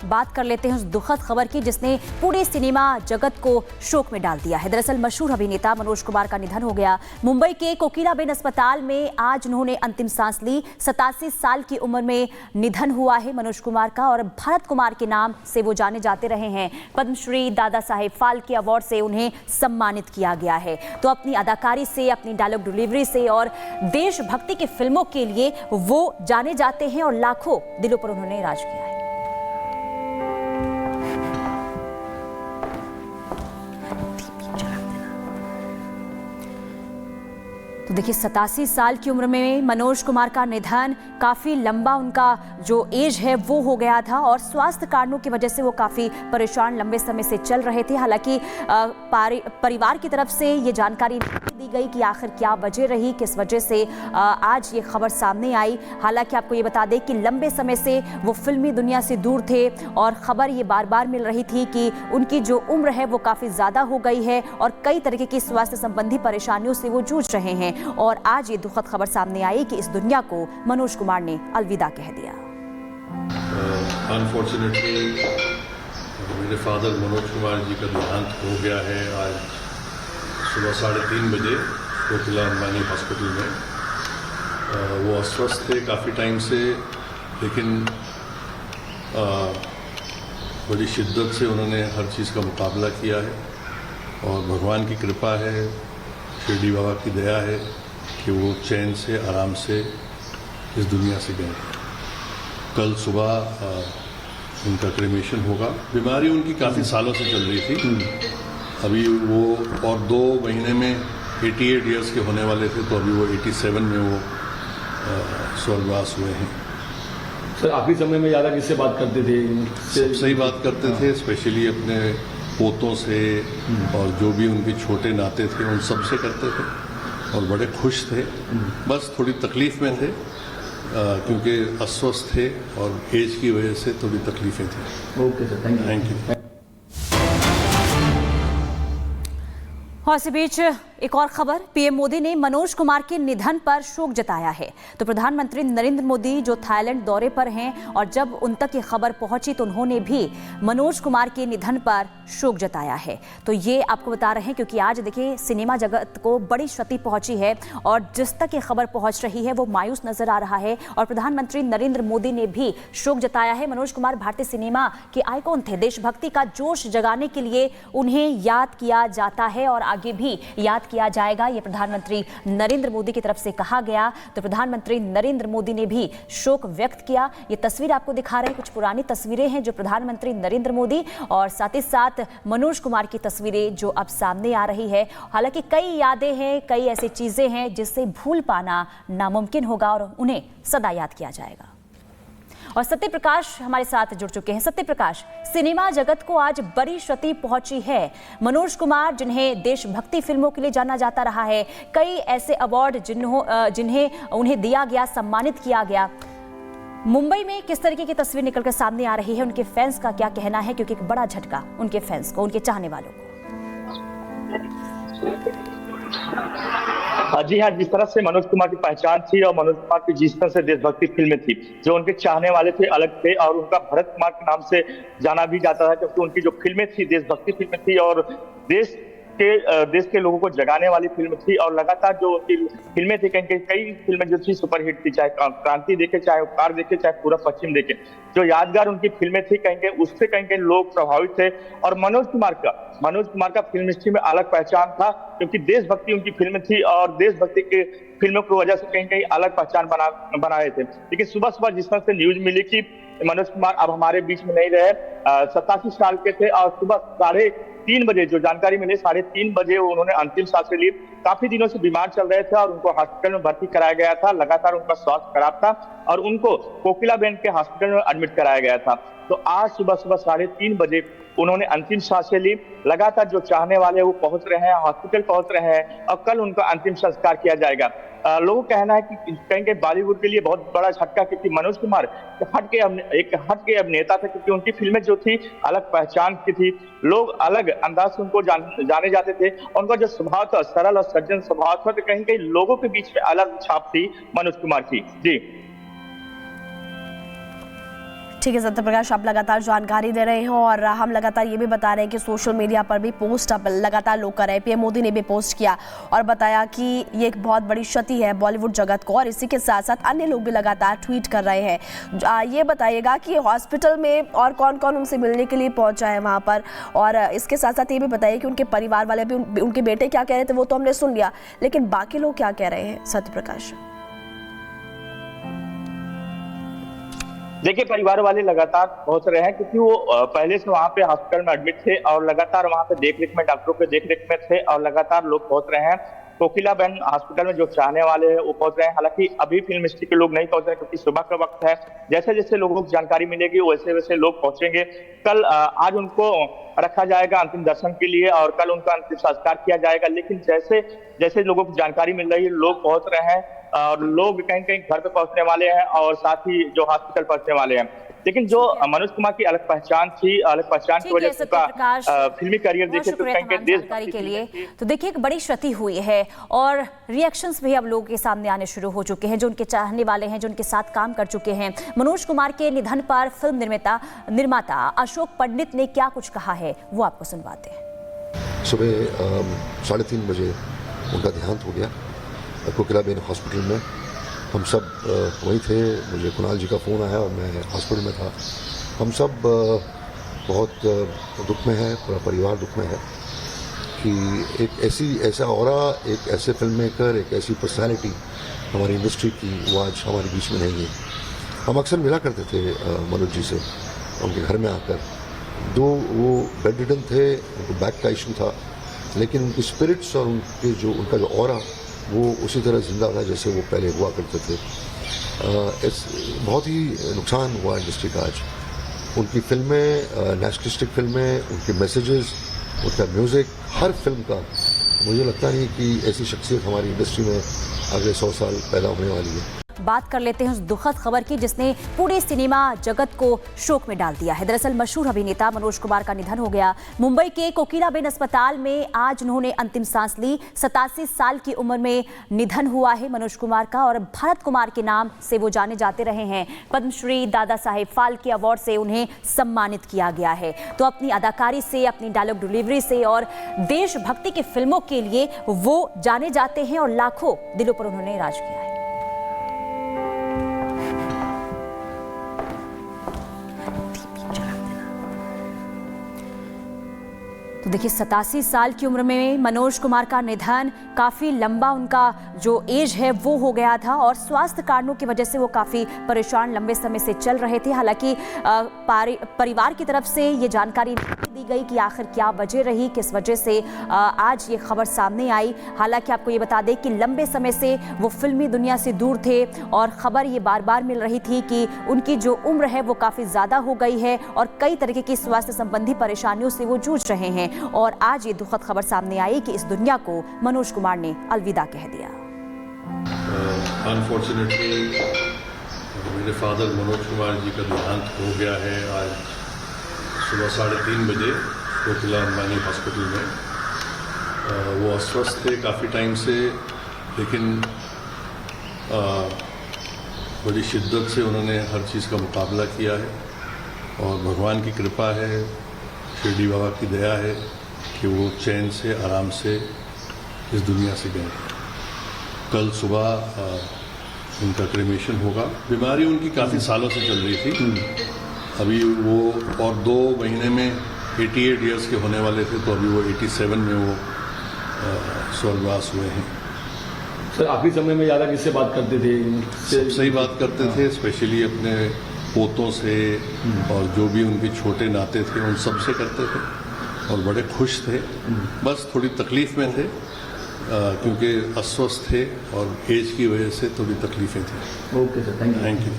बात कर लेते हैं उस दुखद खबर की जिसने पूरे सिनेमा जगत को शोक में डाल दिया है। दरअसल मशहूर अभिनेता मनोज कुमार का निधन हो गया। मुंबई के कोकिलाबेन अस्पताल में आज उन्होंने अंतिम सांस ली। 87 साल की उम्र में निधन हुआ है मनोज कुमार का और भरत कुमार के नाम से वो जाने जाते रहे हैं। पद्मश्री, दादा साहेब फाल्के अवार्ड से उन्हें सम्मानित किया गया है। तो अपनी अदाकारी से, अपनी डायलॉग डिलीवरी से और देशभक्ति की फिल्मों के लिए वो जाने जाते हैं और लाखों दिलों पर उन्होंने राज किया है। तो देखिए 87 साल की उम्र में मनोज कुमार का निधन, काफ़ी लंबा उनका जो एज है वो हो गया था और स्वास्थ्य कारणों की वजह से वो काफ़ी परेशान लंबे समय से चल रहे थे। हालांकि परिवार की तरफ से ये जानकारी नहीं दी गई कि आखिर क्या वजह रही, किस वजह से आज ये खबर सामने आई। हालांकि आपको ये बता दें कि लंबे समय से वो फिल्मी दुनिया से दूर थे और खबर ये बार बार मिल रही थी कि उनकी जो उम्र है वो काफ़ी ज़्यादा हो गई है और कई तरीके की स्वास्थ्य संबंधी परेशानियों से वो जूझ रहे हैं। और आज ये दुखद खबर सामने आई कि इस दुनिया को मनोज कुमार ने अलविदा कह दिया। अनफॉर्चुनेटली मेरे फादर मनोज कुमार जी का देहांत हो गया है आज सुबह 3:30 बजे कोकिला अंबानी हॉस्पिटल में। वो अस्वस्थ थे काफ़ी टाइम से, लेकिन बड़ी शिद्दत से उन्होंने हर चीज़ का मुकाबला किया है और भगवान की कृपा है, शिरडी बाबा की दया है कि वो चैन से, आराम से इस दुनिया से गए। कल सुबह उनका क्रेमेशन होगा। बीमारी उनकी काफ़ी सालों से चल रही थी। अभी वो और 2 महीने में 88 ईयर्स के होने वाले थे, तो अभी वो 87 में वो स्वर्गवास हुए हैं। सर आखिरी समय में ज़्यादा किससे बात करते थे? सबसे ही बात करते थे, स्पेशली अपने पोतों से और जो भी उनके छोटे नाते थे उन सब से करते थे और बड़े खुश थे। बस थोड़ी तकलीफ में थे क्योंकि अस्वस्थ थे और एज की वजह से थोड़ी तकलीफें थी। Okay sir, thank you. और इसी बीच एक और खबर, पीएम मोदी ने मनोज कुमार के निधन पर शोक जताया है। तो प्रधानमंत्री नरेंद्र मोदी जो थाईलैंड दौरे पर हैं और जब उन तक ये खबर पहुंची तो उन्होंने भी मनोज कुमार के निधन पर शोक जताया है। तो ये आपको बता रहे हैं क्योंकि आज देखिए सिनेमा जगत को बड़ी क्षति पहुंची है और जिस तक ये खबर पहुंच रही है वो मायूस नजर आ रहा है। और प्रधानमंत्री नरेंद्र मोदी ने भी शोक जताया है। मनोज कुमार भारतीय सिनेमा के आइकॉन थे। देशभक्ति का जोश जगाने के लिए उन्हें याद किया जाता है और आगे भी याद किया जाएगा। ये प्रधानमंत्री नरेंद्र मोदी की तरफ से कहा गया। तो प्रधानमंत्री नरेंद्र मोदी ने भी शोक व्यक्त किया। ये तस्वीर आपको दिखा रहे हैं, कुछ पुरानी तस्वीरें हैं जो प्रधानमंत्री नरेंद्र मोदी और साथ ही साथ मनोज कुमार की तस्वीरें जो अब सामने आ रही है। हालांकि कई यादें हैं, कई ऐसी चीजें हैं जिससे भूल पाना नामुमकिन होगा और उन्हें सदा याद किया जाएगा। और सत्य प्रकाश हमारे साथ जुड़ चुके हैं। सत्य प्रकाश, सिनेमा जगत को आज बड़ी क्षति पहुंची है। मनोज कुमार जिन्हें देशभक्ति फिल्मों के लिए जाना जाता रहा है, कई ऐसे अवार्ड जिन्हें उन्हें दिया गया, सम्मानित किया गया। मुंबई में किस तरीके की तस्वीर निकलकर सामने आ रही है, उनके फैंस का क्या कहना है, क्योंकि एक बड़ा झटका उनके फैंस को, उनके चाहने वालों को। जी हाँ, जिस तरह से मनोज कुमार की पहचान थी और मनोज कुमार की जिस तरह से देशभक्ति फिल्में थी, जो उनके चाहने वाले थे अलग थे और उनका भरत कुमार के नाम से जाना भी जाता था क्योंकि उनकी जो फिल्में थी देशभक्ति फिल्में थी और देश के लोगों को जगाने वाली फिल्म थी। और लगातार जो उनकी फिल्में थी, कई फिल्में जो थी सुपरहिट थी, चाहे क्रांति देखे, चाहे उपकार देखे, चाहे पूरा पश्चिम देखे, जो यादगार उनकी फिल्में थी, कहीं उससे कहीं लोग प्रभावित थे। और मनोज कुमार का फिल्म इंडस्ट्री में अलग पहचान था क्योंकि देशभक्ति उनकी फिल्म थी और देशभक्ति के फिल्मों की वजह से कहीं अलग पहचान बनाए थे। लेकिन सुबह जिस तरह से न्यूज मिली कि मनोज कुमार अब हमारे बीच में नहीं रहे, 87 साल के थे और सुबह 3:30 बजे जो जानकारी मिली, 3:30 बजे उन्होंने अंतिम सांसें ली। काफी दिनों से बीमार चल रहे थे और उनको हॉस्पिटल में भर्ती कराया गया था। लगातार उनका स्वास्थ्य खराब था और उनको कोकिलाबेन के हॉस्पिटल में एडमिट कराया गया था। तो आज सुबह 3:30 बजे उन्होंने अंतिम सांसें ली। लगातार जो चाहने वाले वो पहुंच रहे हैं, हॉस्पिटल पहुंच रहे हैं और कल उनका अंतिम संस्कार किया जाएगा। लोगों का कहना है कि कहीं बॉलीवुड के लिए बहुत बड़ा झटका, क्योंकि मनोज कुमार हट के अभिनेता थे, क्योंकि उनकी फिल्में जो थी अलग पहचान की थी, लोग अलग अंदाज से उनको जाने जाते थे। उनका जो स्वभाव था सरल और सज्जन स्वभाव था, तो कहीं लोगों के बीच में अलग छाप थी मनोज कुमार की। जी ठीक है सत्य प्रकाश, आप लगातार जानकारी दे रहे हैं और हम लगातार ये भी बता रहे हैं कि सोशल मीडिया पर भी पोस्ट अब लगातार लोग कर रहे हैं। पीएम मोदी ने भी पोस्ट किया और बताया कि ये एक बहुत बड़ी क्षति है बॉलीवुड जगत को, और इसी के साथ साथ अन्य लोग भी लगातार ट्वीट कर रहे हैं। ये बताइएगा कि हॉस्पिटल में और कौन कौन उनसे मिलने के लिए पहुंचा है वहाँ पर, और इसके साथ साथ ये भी बताइए कि उनके परिवार वाले भी, उनके बेटे क्या कह रहे थे वो तो हमने सुन लिया, लेकिन बाकी लोग क्या कह रहे हैं सत्य प्रकाश? देखिए, परिवार वाले लगातार पहुंच रहे हैं क्योंकि वो पहले से वहां पे हॉस्पिटल में एडमिट थे और लगातार वहां पे देखरेख में, डॉक्टरों के देखरेख में थे और लगातार लोग पहुंच रहे हैं। कोकिला बहन हॉस्पिटल में जो चाहने वाले हैं वो पहुंच रहे हैं। हालांकि अभी फिल्म इंडस्ट्री के लोग नहीं पहुंच रहे क्योंकि सुबह का वक्त है। जैसे जैसे लोगों को जानकारी मिलेगी वैसे वैसे लोग पहुंचेंगे। कल आज उनको रखा जाएगा अंतिम दर्शन के लिए और कल उनका अंतिम संस्कार किया जाएगा। लेकिन जैसे जैसे लोगों को जानकारी मिल रही है लोग पहुंच रहे हैं और लोग कहीं कहीं घर पे पहुंचने वाले हैं और साथ ही जो हॉस्पिटल पहुंचने वाले हैं। लेकिन जो मनोज कुमार की अलग पहचान थी, अलग पहचान की वजह से उनका फिल्मी करियर देखे तो कहीं कहीं जानकारी के लिए तो देखिए एक बड़ी क्षति हुई है और रिएक्शंस भी अब लोगों के सामने आने शुरू हो चुके हैं, जो उनके चाहने वाले हैं, जो उनके साथ काम कर चुके हैं। मनोज कुमार के निधन पर फिल्म निर्माता अशोक पंडित ने क्या कुछ कहा है वो आपको सुनवाते हैं। सुबह 3:30 बजे उनका देहांत हो गया कोकिला बेन हॉस्पिटल में। हम सब वहीं थे, मुझे कुणाल जी का फ़ोन आया और मैं हॉस्पिटल में था। हम सब बहुत दुख में हैं, पूरा परिवार दुख में है कि एक ऐसा ऑरा, एक ऐसे फिल्म मेकर, एक ऐसी पर्सनैलिटी हमारी इंडस्ट्री की वो आज हमारे बीच में नहीं है। हम अक्सर मिला करते थे मनोज जी से उनके घर में आकर। दो वो बेड रिडन थे, उनको बैक का इशू था, लेकिन उनकी स्पिरिट्स और उनका जो ऑरा वो उसी तरह जिंदा था जैसे वो पहले हुआ करते थे। बहुत ही नुकसान हुआ इंडस्ट्री का आज। उनकी फिल्में, नेशनलिस्टिक फिल्में, उनके मैसेजेस, उनका म्यूज़िक, हर फिल्म का मुझे लगता नहीं कि ऐसी शख्सियत हमारी इंडस्ट्री में अगले 100 साल पैदा होने वाली है। बात कर लेते हैं उस दुखद खबर की जिसने पूरे सिनेमा जगत को शोक में डाल दिया है। दरअसल मशहूर अभिनेता मनोज कुमार का निधन हो गया। मुंबई के कोकिलाबेन अस्पताल में आज उन्होंने अंतिम सांस ली। 87 साल की उम्र में निधन हुआ है मनोज कुमार का और भारत कुमार के नाम से वो जाने जाते रहे हैं। पद्मश्री, दादा साहेब फाल्के अवार्ड से उन्हें सम्मानित किया गया है। तो अपनी अदाकारी से, अपनी डायलॉग डिलीवरी से और देशभक्ति की फिल्मों के लिए वो जाने जाते हैं और लाखों दिलों पर उन्होंने राज किया है। तो देखिए 87 साल की उम्र में मनोज कुमार का निधन, काफ़ी लंबा उनका जो एज है वो हो गया था और स्वास्थ्य कारणों की वजह से वो काफ़ी परेशान लंबे समय से चल रहे थे। हालांकि परिवार की तरफ से ये जानकारी नहीं दी गई कि आखिर क्या वजह रही, किस वजह से आज ये खबर सामने आई। हालांकि आपको ये बता दें कि लंबे समय से वो फिल्मी दुनिया से दूर थे और खबर ये बार बार मिल रही थी कि उनकी जो उम्र है वो काफ़ी ज़्यादा हो गई है और कई तरीके की स्वास्थ्य संबंधी परेशानियों से वो जूझ रहे हैं। और आज ये दुखद खबर सामने आई कि इस दुनिया को मनोज कुमार ने अलविदा कह दिया। अनफॉर्चुनेटली मेरे फादर मनोज कुमार जी का देहांत हो गया है आज सुबह 3:30 बजे कोकिला अंबानी हॉस्पिटल में। वो अस्वस्थ थे काफ़ी टाइम से, लेकिन बड़ी शिद्दत से उन्होंने हर चीज़ का मुकाबला किया है और भगवान की कृपा है, शिरडी बाबा की दया है कि वो चैन से, आराम से इस दुनिया से गए। कल सुबह उनका क्रेमेशन होगा। बीमारी उनकी काफ़ी सालों से चल रही थी। अभी वो और 2 महीने में 88 ईयर्स के होने वाले थे, तो अभी वो 87 में वो स्वर्गवास हुए हैं। सर आखिरी समय में ज़्यादा किससे बात करते थे? सबसे ही बात करते थे, स्पेशली अपने पोतों से और जो भी उनके छोटे नाते थे उन सब से करते थे और बड़े खुश थे। बस थोड़ी तकलीफ में थे क्योंकि अस्वस्थ थे और एज की वजह से थोड़ी तकलीफें थी। Okay sir, thank you.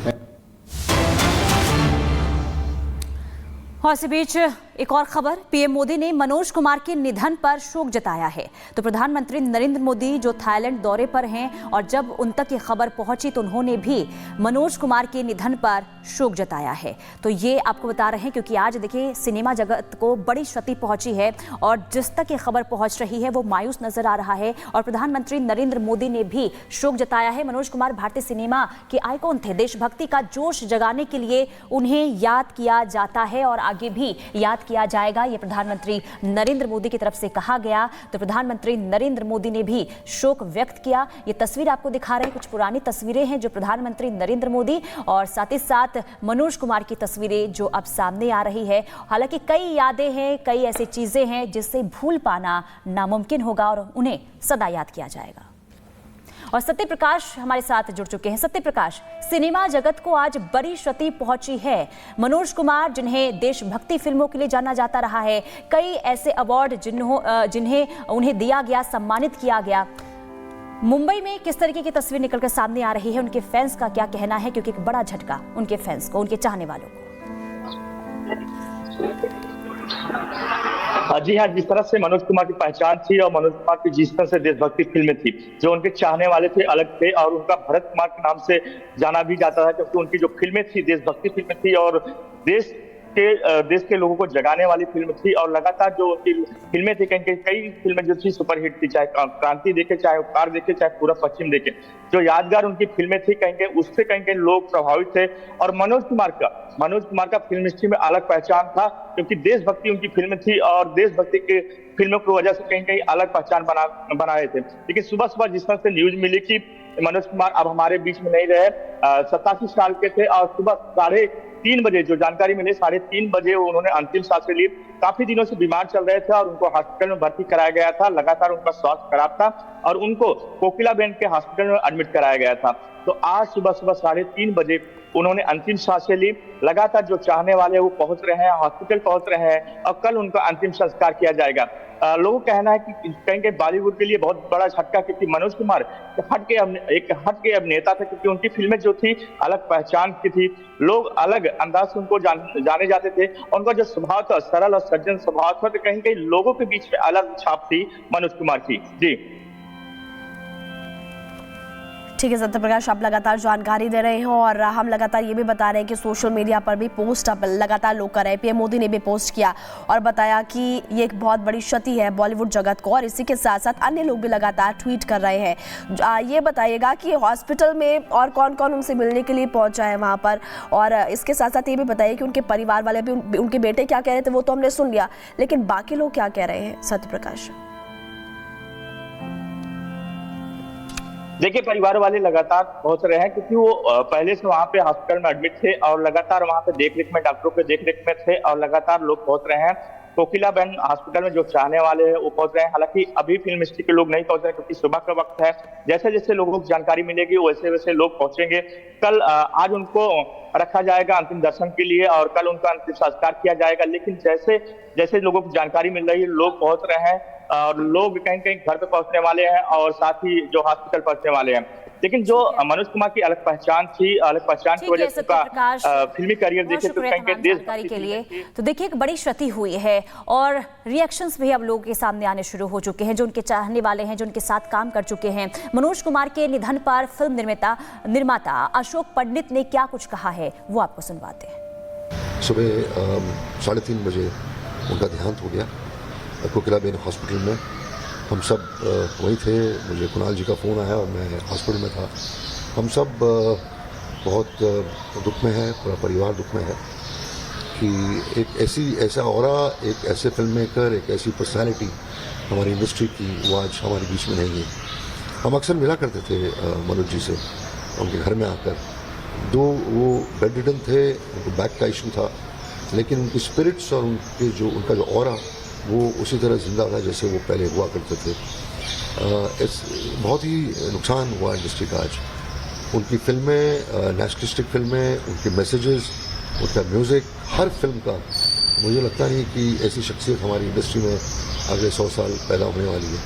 और इसी बीच एक और खबर, पीएम मोदी ने मनोज कुमार के निधन पर शोक जताया है। तो प्रधानमंत्री नरेंद्र मोदी जो थाईलैंड दौरे पर हैं और जब उन तक ये खबर पहुंची तो उन्होंने भी मनोज कुमार के निधन पर शोक जताया है। तो ये आपको बता रहे हैं क्योंकि आज देखिए सिनेमा जगत को बड़ी क्षति पहुंची है और जिस तक ये खबर पहुंच रही है वो मायूस नजर आ रहा है। और प्रधानमंत्री नरेंद्र मोदी ने भी शोक जताया है। मनोज कुमार भारतीय सिनेमा के आइकॉन थे। देशभक्ति का जोश जगाने के लिए उन्हें याद किया जाता है और आगे भी याद किया जाएगा, ये प्रधानमंत्री नरेंद्र मोदी की तरफ से कहा गया। तो प्रधानमंत्री नरेंद्र मोदी ने भी शोक व्यक्त किया। ये तस्वीर आपको दिखा रहे हैं, कुछ पुरानी तस्वीरें हैं जो प्रधानमंत्री नरेंद्र मोदी और साथ ही साथ मनोज कुमार की तस्वीरें जो अब सामने आ रही है। हालांकि कई यादें हैं, कई ऐसी चीजें हैं जिससे भूल पाना नामुमकिन होगा और उन्हें सदा याद किया जाएगा। और सत्य प्रकाश हमारे साथ जुड़ चुके हैं। सत्य प्रकाश, सिनेमा जगत को आज बड़ी क्षति पहुंची है। मनोज कुमार जिन्हें देशभक्ति फिल्मों के लिए जाना जाता रहा है, कई ऐसे अवार्ड जिन्हें उन्हें दिया गया, सम्मानित किया गया। मुंबई में किस तरीके की तस्वीर निकलकर सामने आ रही है, उनके फैंस का क्या कहना है, क्योंकि एक बड़ा झटका उनके फैंस को, उनके चाहने वालों को। जी हाँ, जिस तरह से मनोज कुमार की पहचान थी और मनोज कुमार की जिस तरह से देशभक्ति फिल्में थी जो उनके चाहने वाले थे अलग थे और उनका भरत कुमार के नाम से जाना भी जाता था क्योंकि उनकी जो फिल्में थी देशभक्ति फिल्में थी और देश के लोगों को जगाने वाली फिल्म थी। और लगातार जो उनकी फिल्में थी, कई फिल्में जो थी सुपरहिट थी, चाहे क्रांति देखे, चाहे उपकार देखे, चाहे पूरा पश्चिम देखे, जो यादगार उनकी फिल्में थी, कहीं उससे कहीं लोग प्रभावित थे। और मनोज कुमार का फिल्म हिस्ट्री में अलग पहचान था क्योंकि देशभक्ति उनकी फिल्म थी और देशभक्ति के फिल्मों की वजह से कहीं अलग पहचान बनाए थे। लेकिन सुबह जिस तरह से न्यूज मिली कि मनोज कुमार अब हमारे बीच में नहीं रहे, 87 साल के थे और सुबह 3:30 बजे जो जानकारी मिली 3:30 बजे उन्होंने अंतिम सांसें ली। काफी दिनों से बीमार चल रहे थे और उनको हॉस्पिटल में भर्ती कराया गया था। लगातार उनका स्वास्थ्य खराब था और उनको कोकिलाबेन के हॉस्पिटल में एडमिट कराया गया था। तो आज सुबह 3:30 बजे उन्होंने अंतिम सांसें ली। लगातार जो चाहने वाले वो पहुंच रहे हैं, हॉस्पिटल पहुंच रहे हैं और कल उनका अंतिम संस्कार किया जाएगा। लोगों का कहना है कि कहीं बॉलीवुड के लिए बहुत बड़ा झटका क्योंकि मनोज कुमार हट के अभिनेता थे क्योंकि उनकी फिल्में जो थी अलग पहचान की थी, लोग अलग अंदाज से उनको जाने जाते थे। उनका जो स्वभाव था सरल और सज्जन स्वभाव था, तो कहीं लोगों के बीच में अलग छाप थी मनोज कुमार की। जी ठीक है सत्य प्रकाश, आप लगातार जानकारी दे रहे हैं और हम लगातार ये भी बता रहे हैं कि सोशल मीडिया पर भी पोस्ट अब लगातार लोग कर रहे हैं। पीएम मोदी ने भी पोस्ट किया और बताया कि ये एक बहुत बड़ी क्षति है बॉलीवुड जगत को और इसी के साथ साथ अन्य लोग भी लगातार ट्वीट कर रहे हैं। ये बताइएगा कि हॉस्पिटल में और कौन कौन उनसे मिलने के लिए पहुंचा है वहाँ पर, और इसके साथ साथ ये भी बताइए कि उनके परिवार वाले भी, उनके बेटे क्या कह रहे थे वो तो हमने सुन लिया, लेकिन बाकी लोग क्या कह रहे हैं सत्य प्रकाश? देखिए, परिवार वाले लगातार पहुंच रहे हैं क्योंकि वो पहले से वहां पे हॉस्पिटल में एडमिट थे और लगातार वहां पे देखरेख में, डॉक्टरों के देखरेख में थे और लगातार लोग पहुंच रहे हैं। कोकिलाबेन हॉस्पिटल में जो चाहने वाले हैं वो पहुंच रहे हैं। हालांकि अभी फिल्म इंडस्ट्री के लोग नहीं पहुंच रहे क्योंकि सुबह का वक्त है। जैसे जैसे लोगों को जानकारी मिलेगी वैसे वैसे लोग पहुंचेंगे। कल आज उनको रखा जाएगा अंतिम दर्शन के लिए और कल उनका अंतिम संस्कार किया जाएगा। लेकिन जैसे जैसे लोगों को जानकारी मिल रही है लोग पहुंच रहे हैं और लोग कहीं घर पे पहुंचने वाले हैं और साथ ही जो हॉस्पिटल पहुंचने वाले हैं। लेकिन जो मनोज कुमार की अलग पहचान थी, अलग पहचान की वजह से फिल्मी करियर देखे तो कहीं जानकारी के लिए तो देखिए एक बड़ी क्षति हुई है और रिएक्शंस भी अब लोगों के सामने आने शुरू हो चुके हैं, जो उनके चाहने वाले हैं, जो उनके साथ काम कर चुके हैं। मनोज कुमार के निधन पर फिल्म निर्माता अशोक पंडित ने क्या कुछ कहा है वो आपको सुनवाते हैं। सुबह 3:30 बजे उनका देहांत हो गया कोकिलाबेन हॉस्पिटल में। हम सब वहीं थे, मुझे कुणाल जी का फ़ोन आया और मैं हॉस्पिटल में था। हम सब बहुत दुख में है, पूरा परिवार दुख में है कि एक ऐसा ऑरा, एक ऐसे फिल्म मेकर, एक ऐसी पर्सनैलिटी हमारी इंडस्ट्री की वो आज हमारे बीच में नहीं है। हम अक्सर मिला करते थे मनोज जी से उनके घर में आकर। दो वो बेड रिडन थे, उनको बैक का इशू था, लेकिन उनकी स्पिरिट्स और उनका जो ऑरा वो उसी तरह जिंदा था जैसे वो पहले हुआ करते थे। बहुत ही नुकसान हुआ इंडस्ट्री का आज। उनकी फिल्में, नेशनलिस्टिक फिल्में, उनके मैसेजेस, उनका म्यूज़िक, हर फिल्म का मुझे लगता नहीं कि ऐसी शख्सियत हमारी इंडस्ट्री में अगले 100 साल पैदा होने वाली है।